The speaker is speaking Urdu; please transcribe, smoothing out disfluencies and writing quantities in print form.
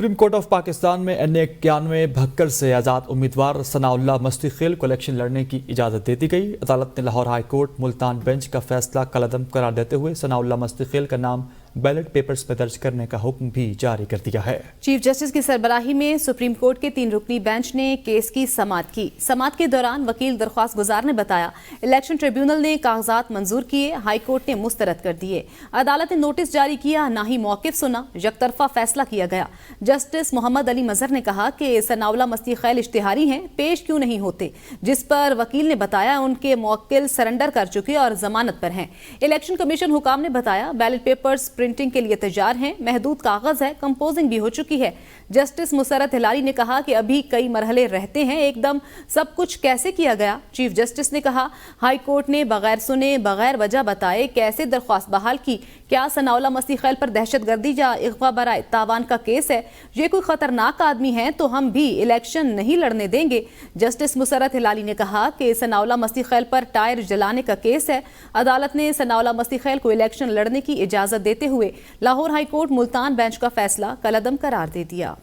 سپریم کورٹ آف پاکستان میں NA91 بھکر سے آزاد امیدوار ثناء اللہ مستی خیل کو الیکشن لڑنے کی اجازت دے دی گئی۔ عدالت نے Lahore high court Multan bench کا فیصلہ کالعدم قرار دیتے ہوئے ثناء اللہ مستی خیل کا نام بیلٹ پیپرز میں درج کرنے کا حکم بھی جاری کر دیا ہے۔ چیف جسٹس کی سربراہی میں سپریم کورٹ کے 3 رکنی بینچ نے کیس کی سماعت کی۔ سماعت کے دوران وکیل درخواست گزار نے بتایا الیکشن ٹریبیونل نے کاغذات منظور کیے، ہائی کورٹ نے مسترد کر دیے۔ عدالت نے نوٹس جاری کیا، نہ ہی موقف سنا، یک طرفہ فیصلہ کیا گیا۔ جسٹس محمد علی مظہر نے کہا کہ ثناء اللہ مستی خیل اشتہاری ہیں، پیش کیوں نہیں ہوتے، جس پر وکیل نے بتایا ان کے موکل سرنڈر کر چکے اور ضمانت پر ہیں۔ الیکشن کمیشن حکام نے بتایا بیلٹ پیپرز پرنٹنگ کے لیے تیار ہیں، محدود کاغذ ہے، کمپوزنگ بھی ہو چکی ہے۔ جسٹس مسرت ہلالی نے کہا کہ ابھی کئی مرحلے رہتے ہیں، ایک دم سب کچھ کیسے کیا گیا۔ چیف جسٹس نے کہا ہائی کورٹ نے بغیر سنے، بغیر وجہ بتائے کیسے درخواست بحال کی۔ کیا ثناء اللہ مستی خیل پر دہشت گردی یا اغوا برائے تاوان کا کیس ہے؟ یہ کوئی خطرناک آدمی ہے تو ہم بھی الیکشن نہیں لڑنے دیں گے۔ جسٹس مسرت ہلالی نے کہا کہ ثناء اللہ مستی خیل پر ٹائر جلانے کا کیس ہے۔ عدالت نے ثناء اللہ مستی خیل کو الیکشن لڑنے کی اجازت دیتے ہوئے Lahore high court Multan bench کا فیصلہ کالعدم قرار دے دیا۔